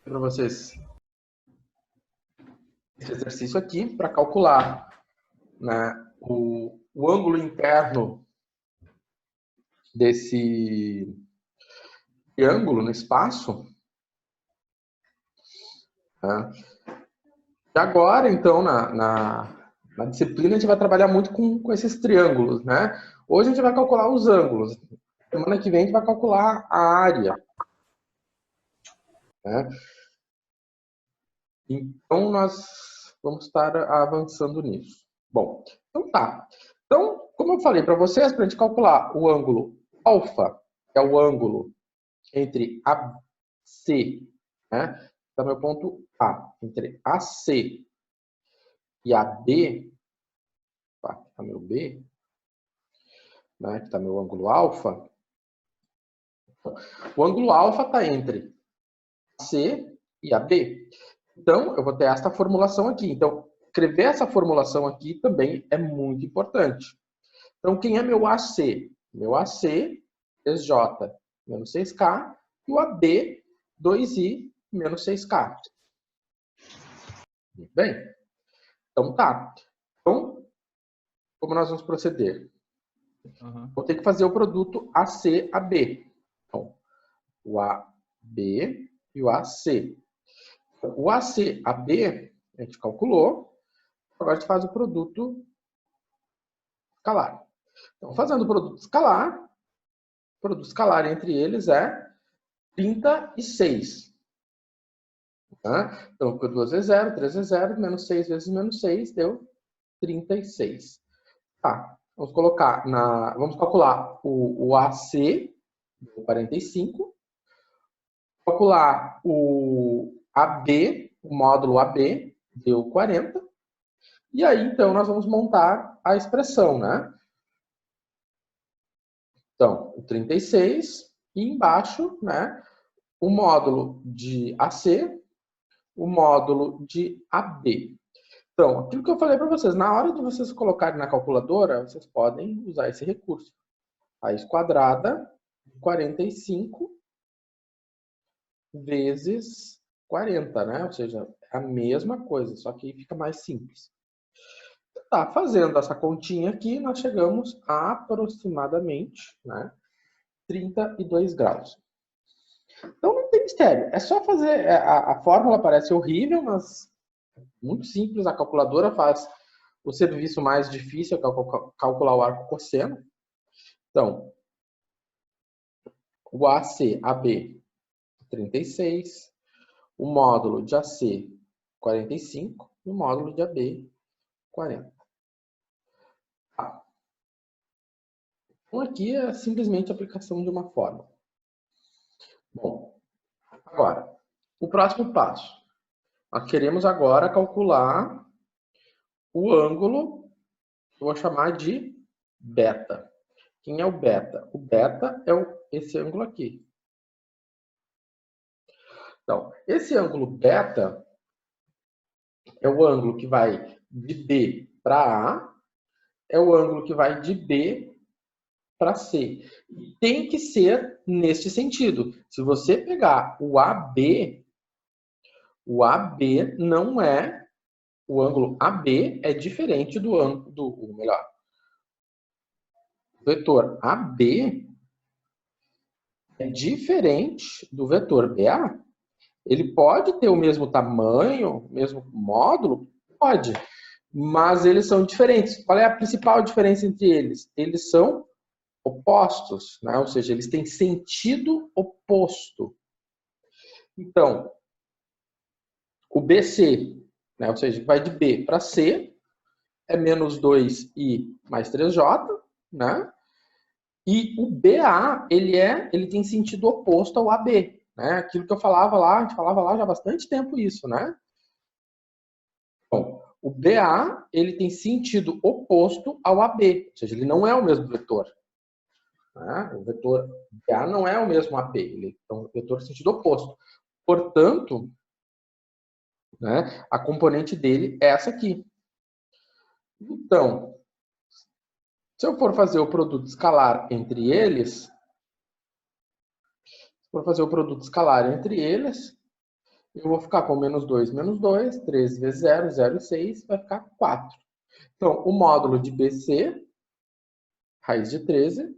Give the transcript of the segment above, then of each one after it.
para vocês esse exercício aqui para calcular, né, o ângulo interno desse triângulo no espaço. Tá? E agora, então, na disciplina, a gente vai trabalhar muito com esses triângulos, né? Hoje a gente vai calcular os ângulos. Semana que vem a gente vai calcular a área. Né? Então, nós vamos estar avançando nisso. Bom, então tá. Então, como eu falei para vocês, para a gente calcular o ângulo alfa, que é o ângulo entre AC, né? Então, meu ponto A, entre AC e AB, tá, aqui está meu B, né? Aqui está meu ângulo alfa. O ângulo alfa está entre AC e AB. Então, eu vou ter esta formulação aqui. Então, escrever essa formulação aqui também é muito importante. Então, quem é meu AC? Meu AC, 3J menos 6K, e o AB, 2I menos 6K. Bem, então tá. Então, como nós vamos proceder? Vou ter que fazer o produto AC-AB. Então, o AB e o AC. O AC-AB, a gente calculou. Agora a gente faz o produto escalar. Então, fazendo o produto escalar entre eles é 36. Tá? Então, 2 vezes 0, 3 vezes 0, menos 6 vezes menos 6, deu 36. Tá, vamos colocar vamos calcular o AC, deu 45. Calcular o AB, o módulo AB, deu 40. E aí, então, nós vamos montar a expressão, né? Então, o 36 e embaixo, né, o módulo de AC, o módulo de AB. Então, aquilo que eu falei para vocês, na hora de vocês colocarem na calculadora, vocês podem usar esse recurso. Raiz quadrada de 45 vezes 40, né? Ou seja, é a mesma coisa, só que fica mais simples. Tá, fazendo essa continha aqui, nós chegamos a aproximadamente, né, 32 graus. Então não tem mistério, é só fazer, a fórmula parece horrível, mas muito simples, a calculadora faz o serviço mais difícil, que é calcular o arco cosseno. Então, o AC, AB, 36, o módulo de AC, 45, e o módulo de AB, 40. Tá. Então aqui é simplesmente a aplicação de uma fórmula. Bom, agora, o próximo passo. Nós queremos agora calcular o ângulo, que eu vou chamar de beta. Quem é o beta? O beta é esse ângulo aqui. Então, esse ângulo beta é o ângulo que vai de B para A, é o ângulo que vai de B para C. E tem que ser neste sentido. Se você pegar o AB não é, o ângulo AB é diferente do ângulo, melhor, o vetor AB é diferente do vetor BA. Ele pode ter o mesmo tamanho, mesmo módulo? Pode. Mas eles são diferentes. Qual é a principal diferença entre eles? Eles são opostos, né? Ou seja, eles têm sentido oposto. Então, o BC, né? Ou seja, vai de B para C, é menos 2I mais 3J, né? E o BA, ele tem sentido oposto ao AB, né? Aquilo que eu falava lá, a gente falava lá já há bastante tempo isso, né? Bom, o BA, ele tem sentido oposto ao AB, ou seja, ele não é o mesmo vetor. Né? O vetor BA não é o mesmo AB, ele é um vetor de sentido oposto. Portanto, né, a componente dele é essa aqui. Então, se eu for fazer o produto escalar entre eles, Vou fazer o produto escalar entre eles. Eu vou ficar com menos 2, 13 vezes 0, 0,6, vai ficar 4. Então, o módulo de BC, raiz de 13.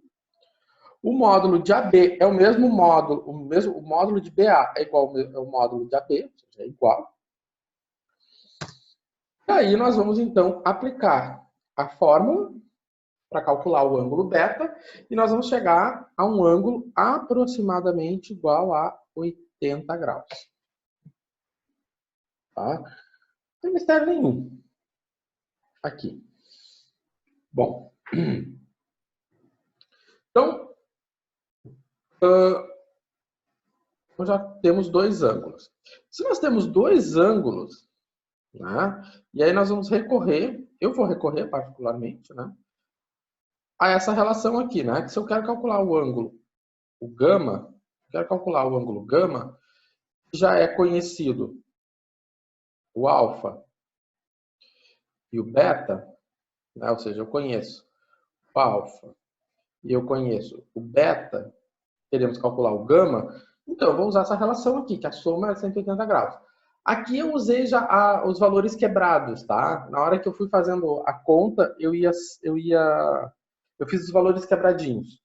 O módulo de AB é o mesmo módulo, o módulo de BA é igual ao módulo de AB, ou seja, é igual. E aí nós vamos, então, aplicar a fórmula para calcular o ângulo beta, e nós vamos chegar a um ângulo aproximadamente igual a 80 graus. Tá? Não tem mistério nenhum aqui. Bom, então, nós já temos dois ângulos. Se nós temos dois ângulos, né, e aí nós vamos recorrer, eu vou recorrer particularmente, né, a essa relação aqui, né, que se eu quero calcular o ângulo, o gama, quero calcular o ângulo gama, já é conhecido o alfa e o beta, né, ou seja, eu conheço o alfa e eu conheço o beta, queremos calcular o gama, então eu vou usar essa relação aqui, que a soma é 180 graus. Aqui eu usei já os valores quebrados, tá? Na hora que eu fui fazendo a conta, eu fiz os valores quebradinhos.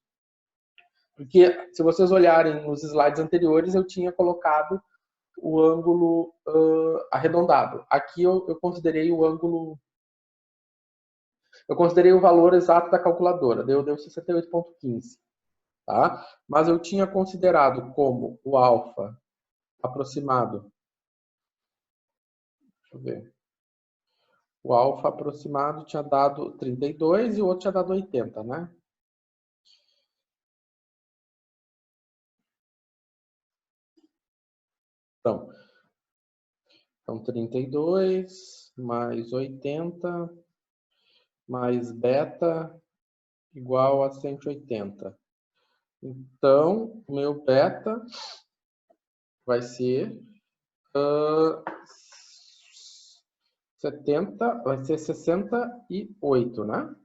Porque se vocês olharem nos slides anteriores, eu tinha colocado o ângulo arredondado. Aqui eu considerei o ângulo... Eu considerei o valor exato da calculadora, deu 68,15. Tá? Mas eu tinha considerado como o alfa aproximado... Deixa eu ver. O alfa aproximado tinha dado 32 e o outro tinha dado 80, né? Então 32 mais 80 mais beta igual a 180. Então, o meu beta vai ser 70, vai ser 68, né?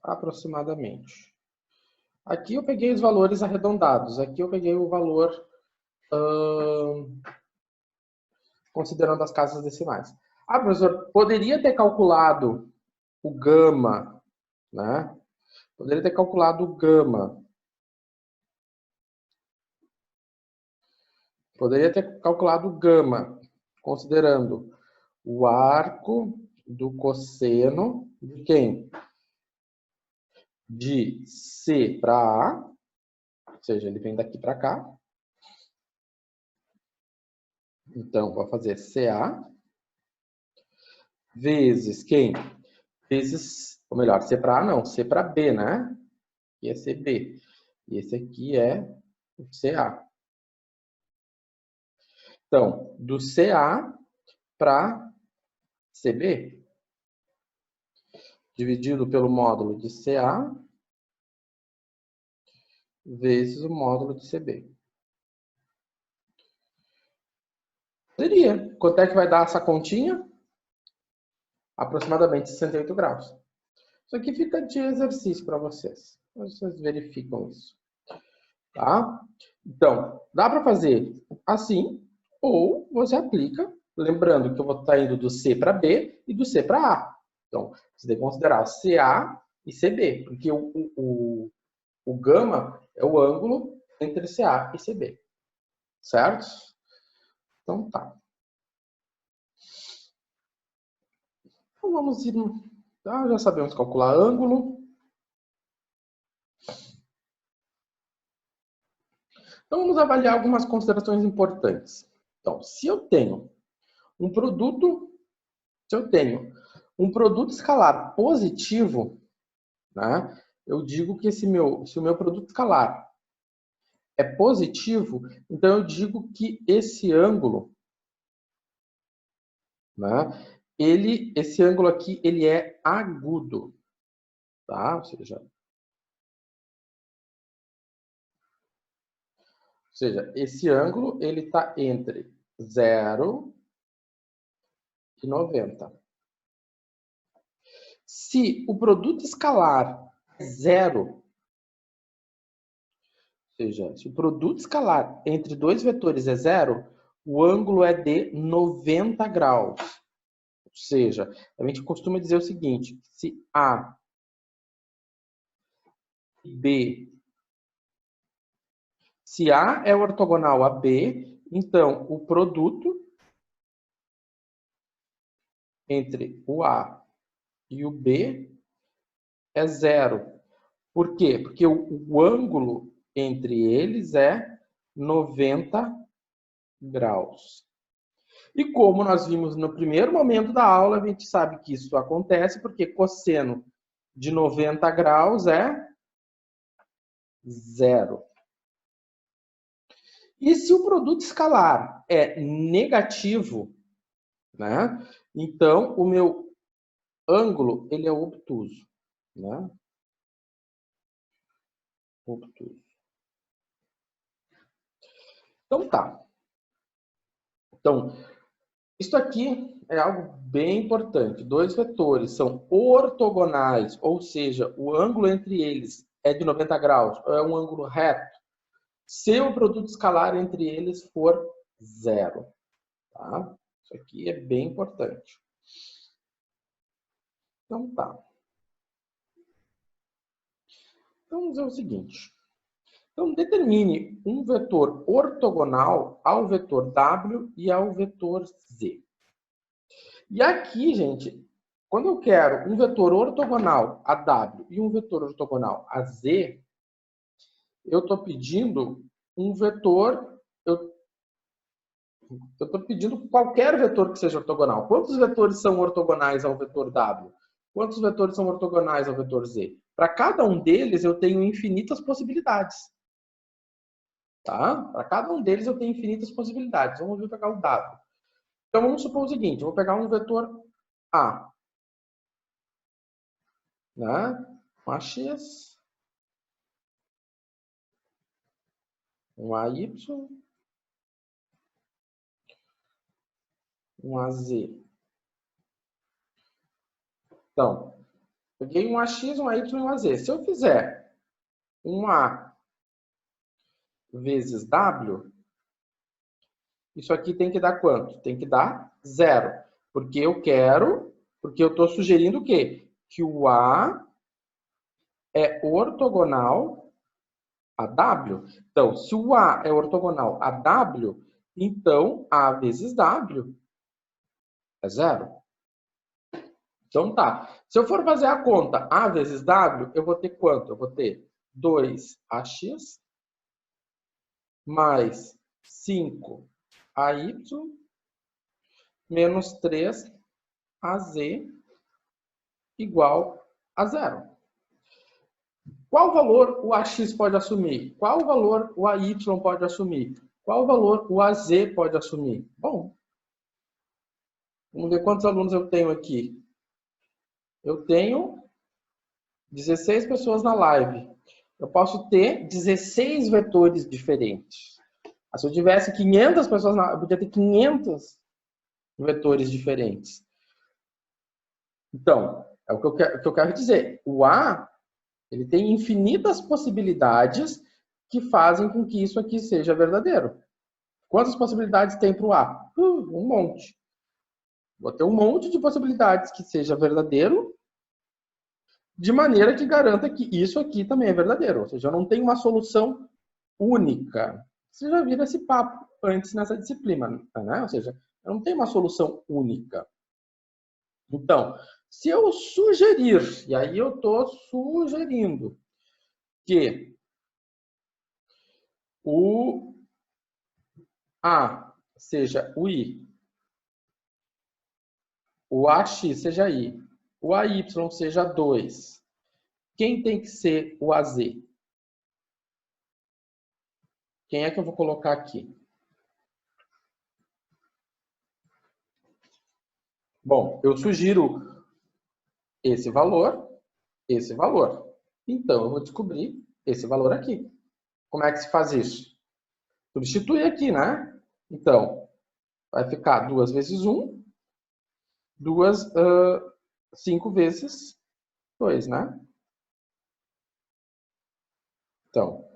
Aproximadamente. Aqui eu peguei os valores arredondados. Aqui eu peguei o valor considerando as casas decimais. Ah, professor, poderia ter calculado o gama, né? Poderia ter calculado o gama. Poderia ter calculado o gama, considerando o arco do cosseno de quem? De C para A, ou seja, ele vem daqui para cá. Então, vou fazer CA vezes quem? Vezes, ou melhor, C para A não, C para B, né? E é CB. E esse aqui é o CA. Então, do CA para CB, dividido pelo módulo de CA vezes o módulo de CB. Seria. Quanto é que vai dar essa continha? Aproximadamente 68 graus. Isso aqui fica de exercício para vocês. Vocês verificam isso. Tá? Então, dá para fazer assim, ou você aplica, lembrando que eu vou estar indo do C para B e do C para A. Então, você tem que considerar CA e CB, porque o gama é o ângulo entre CA e CB. Certo? Então, tá. Então, vamos ir... Tá? Já sabemos calcular ângulo. Então, vamos avaliar algumas considerações importantes. Então, se eu tenho um produto escalar positivo, né, eu digo que se o meu produto escalar é positivo, então eu digo que esse ângulo, né, esse ângulo aqui, ele é agudo. Tá? Ou seja, esse ângulo ele está entre 0 e 90. Se o produto escalar é 0, seja, se o produto escalar entre dois vetores é zero, o ângulo é de 90 graus. Ou seja, a gente costuma dizer o seguinte, se A e B, se A é ortogonal a B, então o produto entre o A e o B é zero. Por quê? Porque o ângulo entre eles é 90 graus. E como nós vimos no primeiro momento da aula, a gente sabe que isso acontece porque cosseno de 90 graus é zero. E se o produto escalar é negativo, né? Então o meu ângulo ele é obtuso, né? Obtuso. Então tá. Então, isso aqui é algo bem importante. Dois vetores são ortogonais, ou seja, o ângulo entre eles é de 90 graus, é um ângulo reto, se o produto escalar entre eles for zero. Tá? Isso aqui é bem importante. Então tá. Então vamos dizer o seguinte. Então determine um vetor ortogonal ao vetor W e ao vetor Z. E aqui, gente, quando eu quero um vetor ortogonal a W e um vetor ortogonal a Z, eu estou pedindo um vetor, eu estou pedindo qualquer vetor que seja ortogonal. Quantos vetores são ortogonais ao vetor W? Quantos vetores são ortogonais ao vetor Z? Para cada um deles, eu tenho infinitas possibilidades. Tá? Para cada um deles, eu tenho infinitas possibilidades. Vamos ver pegar o W. Então, vamos supor o seguinte, eu vou pegar um vetor A. Né? Um AX, um AY, um AZ. Então, peguei um AX, um AY e um AZ. Se eu fizer um A vezes W, isso aqui tem que dar quanto? Tem que dar zero. Porque eu estou sugerindo o quê? Que o A é ortogonal a W. Então, se o A é ortogonal a W, então A vezes W é zero. Então tá. Se eu for fazer a conta A vezes W, eu vou ter quanto? Eu vou ter 2AX mais 5AY menos 3AZ igual a zero. Qual valor o AX pode assumir? Qual valor o AY pode assumir? Qual valor o AZ pode assumir? Bom, vamos ver quantos alunos eu tenho aqui. Eu tenho 16 pessoas na live. Eu posso ter 16 vetores diferentes. Se eu tivesse 500 pessoas na live, eu podia ter 500 vetores diferentes. Então, é o que eu quero dizer. O A, ele tem infinitas possibilidades que fazem com que isso aqui seja verdadeiro. Quantas possibilidades tem para o A? Um monte. Vou ter um monte de possibilidades que seja verdadeiro, de maneira que garanta que isso aqui também é verdadeiro. Ou seja, eu não tenho uma solução única. Você já viu esse papo antes nessa disciplina, né? Ou seja, eu não tenho uma solução única. Então, se eu sugerir, e aí eu estou sugerindo, que o A seja o I, o AX seja I, o AY seja 2, quem tem que ser o AZ? Quem é que eu vou colocar aqui? Bom, eu sugiro esse valor, esse valor. Então, eu vou descobrir esse valor aqui. Como é que se faz isso? Substitui aqui, né? Então, vai ficar 2 vezes 1, 5 vezes 2, né? Então,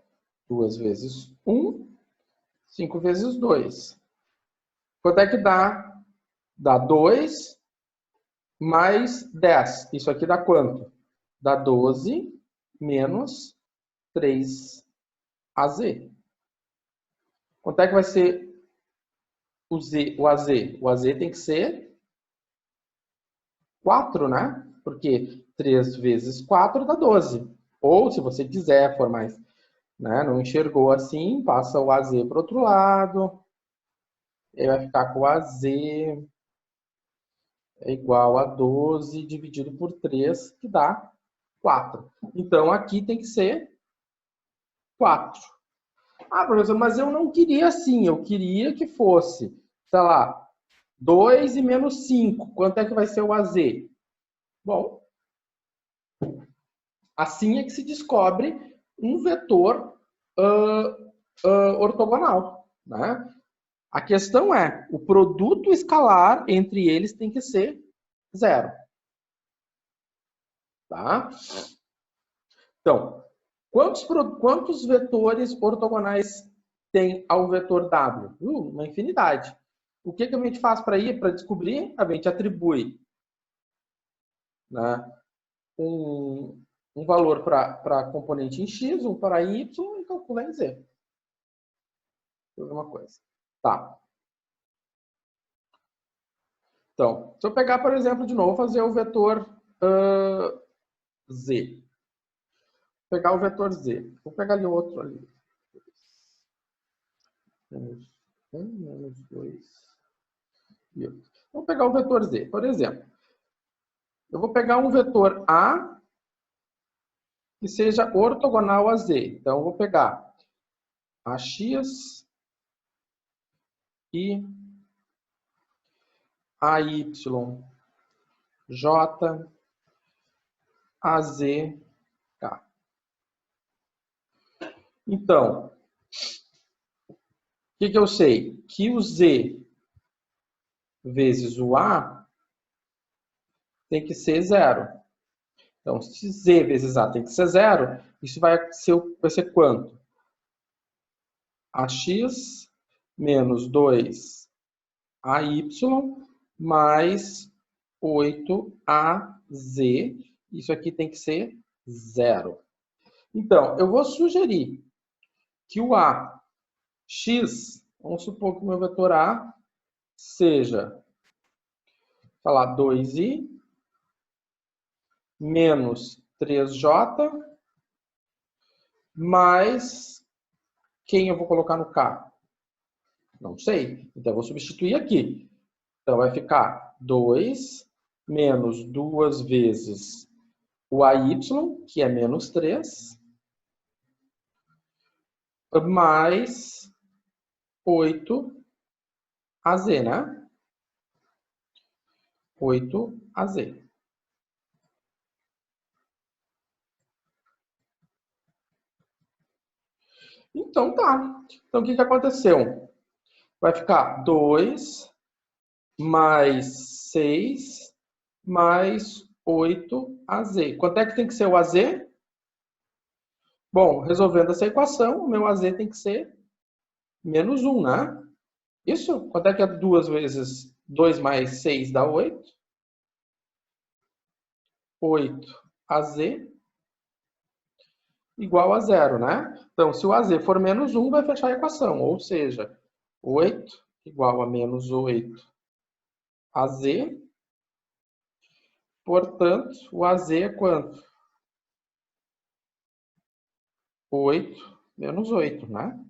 2 vezes 1, 5 vezes 2. Quanto é que dá? Dá 2 mais 10. Isso aqui dá quanto? Dá 12 menos 3AZ. Quanto é que vai ser o AZ? O AZ tem que ser 4, né? Porque 3 vezes 4 dá 12. Ou, se você quiser, for mais, né, não enxergou assim, passa o AZ para o outro lado. E vai ficar com o AZ é igual a 12 dividido por 3, que dá 4. Então, aqui tem que ser 4. Ah, professor, mas eu não queria assim. Eu queria que fosse, sei lá, 2 e menos 5. Quanto é que vai ser o AZ? Bom, assim é que se descobre um vetor ortogonal, né? A questão é, o produto escalar entre eles tem que ser 0. Tá? Então, quantos vetores ortogonais tem ao vetor W? Uma infinidade. O que a gente faz para descobrir? A gente atribui, né, um valor para componente em X, um para Y e calcula em Z. Alguma coisa. Tá. Então, se eu pegar, por exemplo, de novo, fazer o vetor Z. Vou pegar o vetor Z. Vou pegar ali outro ali. Menos 1, menos 2 e outro. Vou pegar o vetor Z. Por exemplo, eu vou pegar um vetor A que seja ortogonal a Z. Então, eu vou pegar AX e AY, J, AZ, K. Então, o que eu sei? Que o Z vezes o A tem que ser 0. Então, se Z vezes A tem que ser 0, isso vai ser quanto? AX menos 2AY mais 8AZ. Isso aqui tem que ser 0. Então, eu vou sugerir que o AX, vamos supor que o meu vetor A seja, sei lá, 2i menos 3j mais quem eu vou colocar no K? Não sei. Então, eu vou substituir aqui. Então, vai ficar 2 menos 2 vezes o AY, que é menos 3, mais 8AZ, né? 8AZ. Então, tá. Então, o que aconteceu? Vai ficar 2 mais 6 mais 8AZ. Quanto é que tem que ser o AZ? Bom, resolvendo essa equação, o meu AZ tem que ser menos 1, né? Isso? Quanto é que é 2 vezes 2 mais 6 dá 8? 8AZ igual a 0, né? Então, se o AZ for menos 1, vai fechar a equação. Ou seja, 8 igual a menos 8AZ. Portanto, o AZ é quanto? 8 menos 8, né?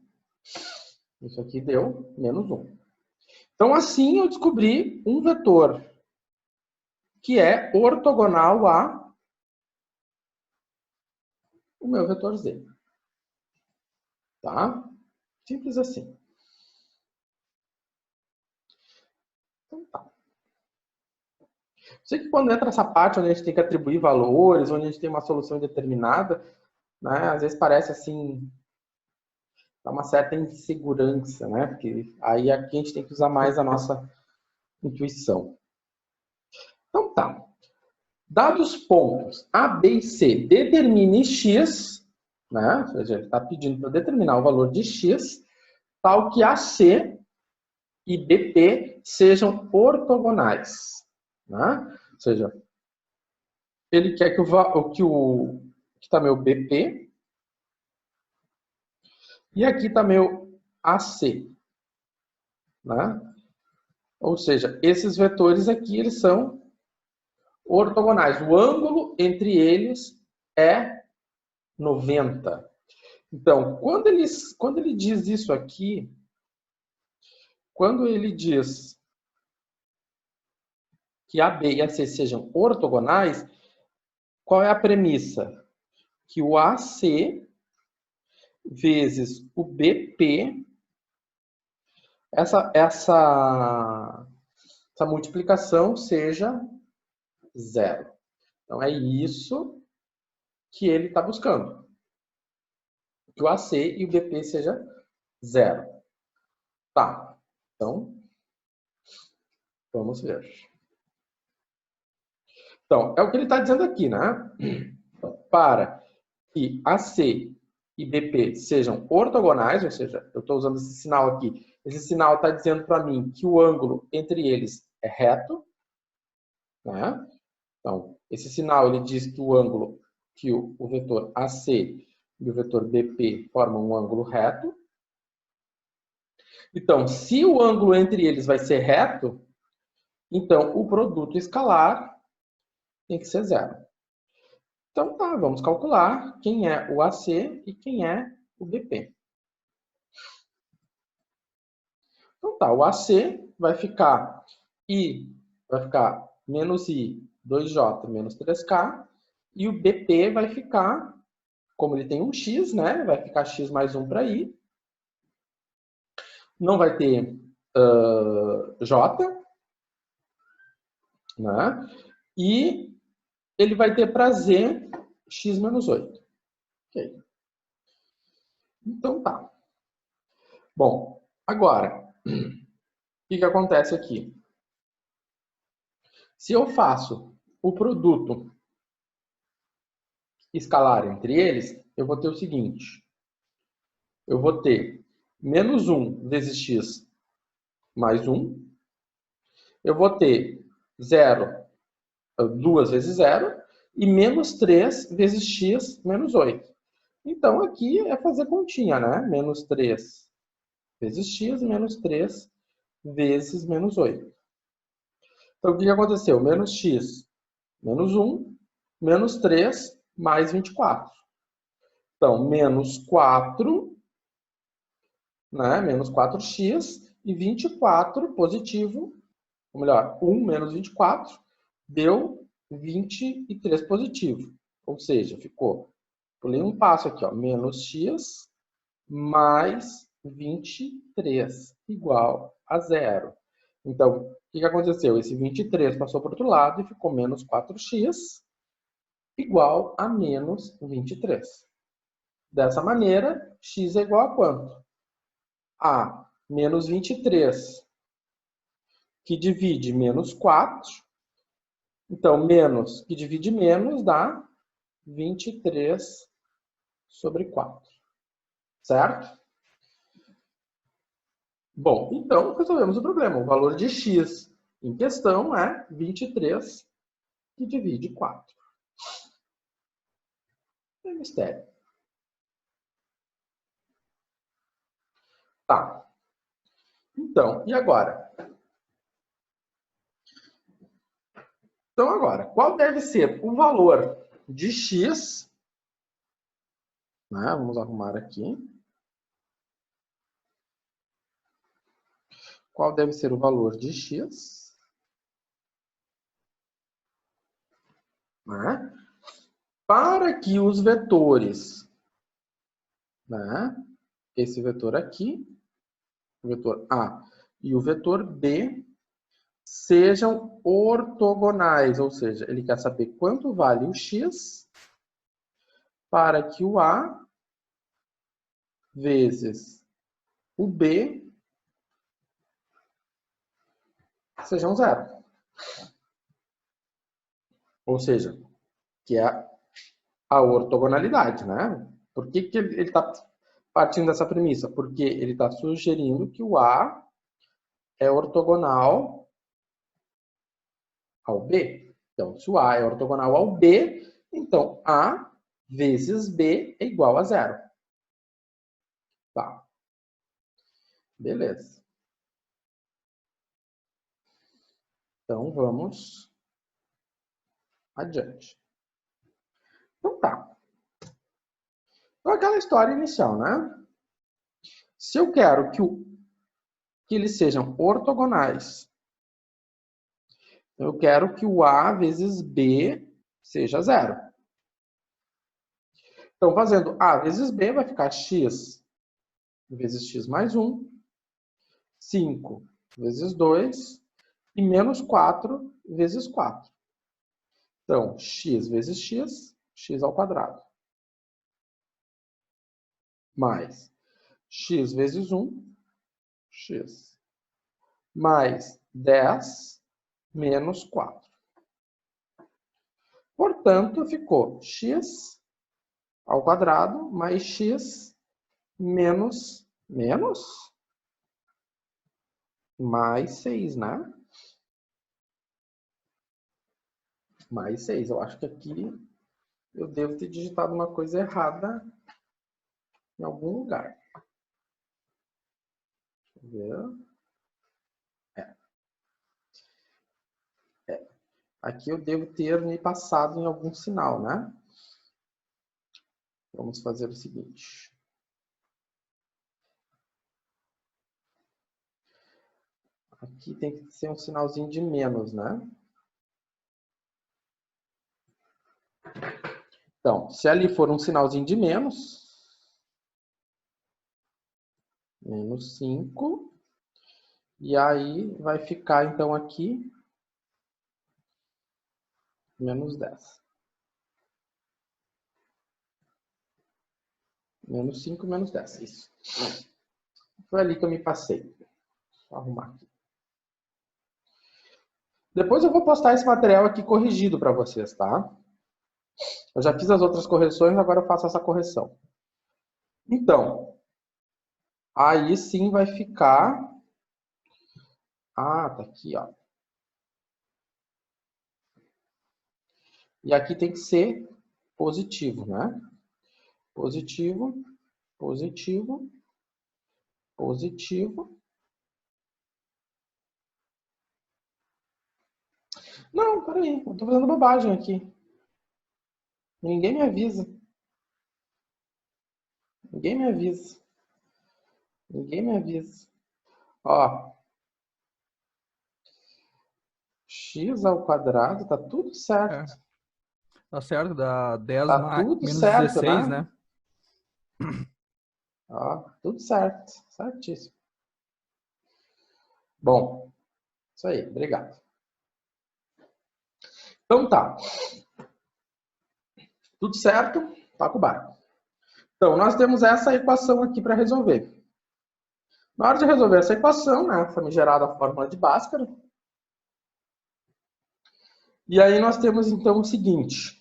Isso aqui deu menos 1. Então, assim eu descobri um vetor que é ortogonal a o meu vetor Z. Tá? Simples assim. Então, tá. Sei que quando entra essa parte onde a gente tem que atribuir valores, onde a gente tem uma solução indeterminada, né, às vezes parece assim, dá uma certa insegurança, né? Porque aí aqui a gente tem que usar mais a nossa intuição. Então tá. Dados pontos A, B e C, determine X. né? Ou seja, ele está pedindo para determinar o valor de x, tal que AC e BP sejam ortogonais, né? Ou seja, ele quer que está meu BP e aqui está meu AC, né? Ou seja, esses vetores aqui eles são ortogonais. O ângulo entre eles é 90. Então, quando ele diz isso aqui, quando ele diz que AB e AC sejam ortogonais, qual é a premissa? Que o AC vezes o BP, essa multiplicação seja zero. Então, é isso que ele está buscando. Que o AC e o BP seja zero. Tá. Então, vamos ver. Então, é o que ele está dizendo aqui, né? Para que AC e BP sejam ortogonais, ou seja, eu estou usando esse sinal aqui. Esse sinal está dizendo para mim que o ângulo entre eles é reto, né? Então, esse sinal ele diz que o ângulo, que o vetor AC e o vetor BP formam um ângulo reto. Então, se o ângulo entre eles vai ser reto, então o produto escalar tem que ser zero. Então tá, vamos calcular quem é o AC e quem é o BP. Então tá, o AC vai ficar menos I 2J menos 3K, e o BP vai ficar, como ele tem um X, né? Vai ficar X mais 1 para I. Não vai ter J, né? E ele vai ter para Z X menos 8. Ok. Então tá. Bom, agora, o que acontece aqui? Se eu faço o produto escalar entre eles, eu vou ter o seguinte. Eu vou ter menos 1 vezes x mais 1. Eu vou ter 0, 2 vezes 0. E menos 3 vezes x menos 8. Então, aqui é fazer continha, né? Menos 3 vezes x menos 3 vezes menos 8. Então, o que aconteceu? Menos x menos 1, menos 3, mais 24. Então, menos 4, né? Menos 4x e 24 positivo, ou melhor, 1 menos 24 deu 23 positivo. Ou seja, pulei um passo aqui, ó, menos x mais 23 igual a zero. Então, o que aconteceu? Esse 23 passou para o outro lado e ficou menos 4x igual a menos 23. Dessa maneira, x é igual a quanto? A menos 23, que divide menos 4. Então, menos que divide menos dá 23 sobre 4. Certo? Bom, então resolvemos o problema. O valor de x em questão é 23, que divide 4. É mistério. Tá. Então, e agora? Então, agora, qual deve ser o valor de x? Né? Vamos arrumar aqui. Qual deve ser o valor de x? Né? Para que os vetores, né? Esse vetor aqui, o vetor A e o vetor B, sejam ortogonais, ou seja, ele quer saber quanto vale o x para que o A vezes o B sejam zero. Ou seja, que é a ortogonalidade, né? Por que que ele está partindo dessa premissa? Porque ele está sugerindo que o A é ortogonal ao B. Então, se o A é ortogonal ao B, então A vezes B é igual a zero. Tá. Beleza. Então, vamos adiante. Então, tá. Então, aquela história inicial, né? Se eu quero que eles sejam ortogonais, eu quero que o A vezes B seja zero. Então, fazendo A vezes B, vai ficar x vezes x mais 1, 5 vezes 2 e menos 4 vezes 4. Então, x vezes x, x ao quadrado. Mais x vezes 1, x. Mais 10 menos 4. Portanto, ficou x ao quadrado mais x menos mais 6, né? Mais 6. Eu acho que aqui eu devo ter digitado uma coisa errada em algum lugar. Deixa eu ver. Aqui eu devo ter me passado em algum sinal, né? Vamos fazer o seguinte. Aqui tem que ser um sinalzinho de menos, né? Então, se ali for um sinalzinho de menos, menos 5, e aí vai ficar, então, aqui, menos 10. Menos 5, menos 10, isso. Foi ali que eu me passei. Vou arrumar aqui. Depois eu vou postar esse material aqui corrigido para vocês, tá? Eu já fiz as outras correções, agora eu faço essa correção. Então, aí sim vai ficar... Ah, tá aqui, ó. E aqui tem que ser positivo, né? Positivo, positivo, positivo. Não, peraí, eu tô fazendo bobagem aqui. Ninguém me avisa. Ninguém me avisa. Ninguém me avisa. Ó, x ao quadrado, tá tudo É, certo. tá certo, dá 10 Tá tudo menos certo, 16, né? né? Ó, tudo certo. Certíssimo. Bom, isso aí, obrigado. Então tá. Tudo certo? Toca o barco. Então, nós temos essa equação aqui para resolver. Na hora de resolver essa equação, né, famigerada a fórmula de Bhaskara. E aí nós temos então o seguinte.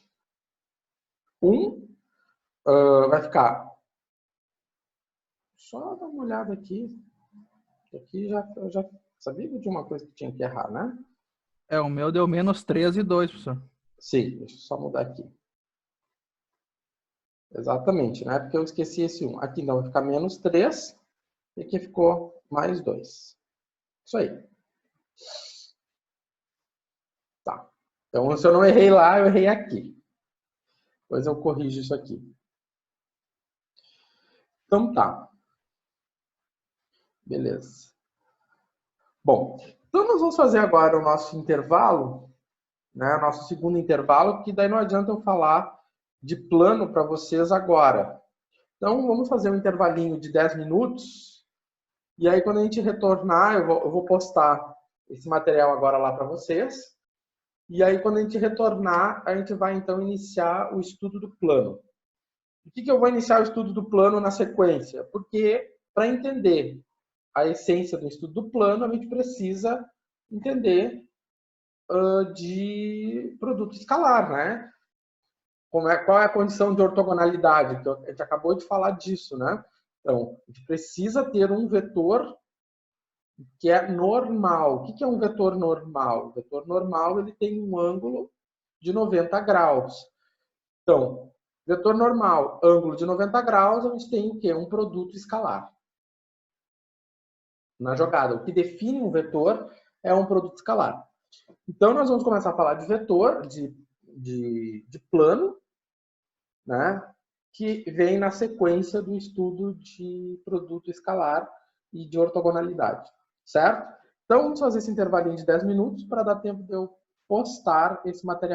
Vai ficar... Só dar uma olhada aqui. Aqui eu já sabia de uma coisa que tinha que errar, né? É, o meu deu menos 13 e 2, professor. Sim, deixa eu só mudar aqui. Exatamente, né? Porque eu esqueci esse 1. Aqui não vai ficar menos 3 e aqui ficou mais 2. Isso aí. Tá. Então, se eu não errei lá, eu errei aqui. Depois eu corrijo isso aqui. Então tá. Beleza. Bom, então nós vamos fazer agora o nosso intervalo, né? Nosso segundo intervalo, que daí não adianta eu falar de plano para vocês agora. Então vamos fazer um intervalinho de 10 minutos. E aí quando a gente retornar, eu vou postar esse material agora lá para vocês. E aí quando a gente retornar, a gente vai então iniciar o estudo do plano. Por que eu vou iniciar o estudo do plano na sequência? Porque para entender a essência do estudo do plano, a gente precisa entender de produto escalar, né? qual é a condição de ortogonalidade? A gente acabou de falar disso, né? Então, a gente precisa ter um vetor que é normal. O que é um vetor normal? O vetor normal ele tem um ângulo de 90 graus. Então, vetor normal, ângulo de 90 graus, a gente tem o quê? Um produto escalar. Na jogada, o que define um vetor é um produto escalar. Então, nós vamos começar a falar de vetor, de plano, né? Que vem na sequência do estudo de produto escalar e de ortogonalidade, certo? Então, vamos fazer esse intervalinho de 10 minutos para dar tempo de eu postar esse material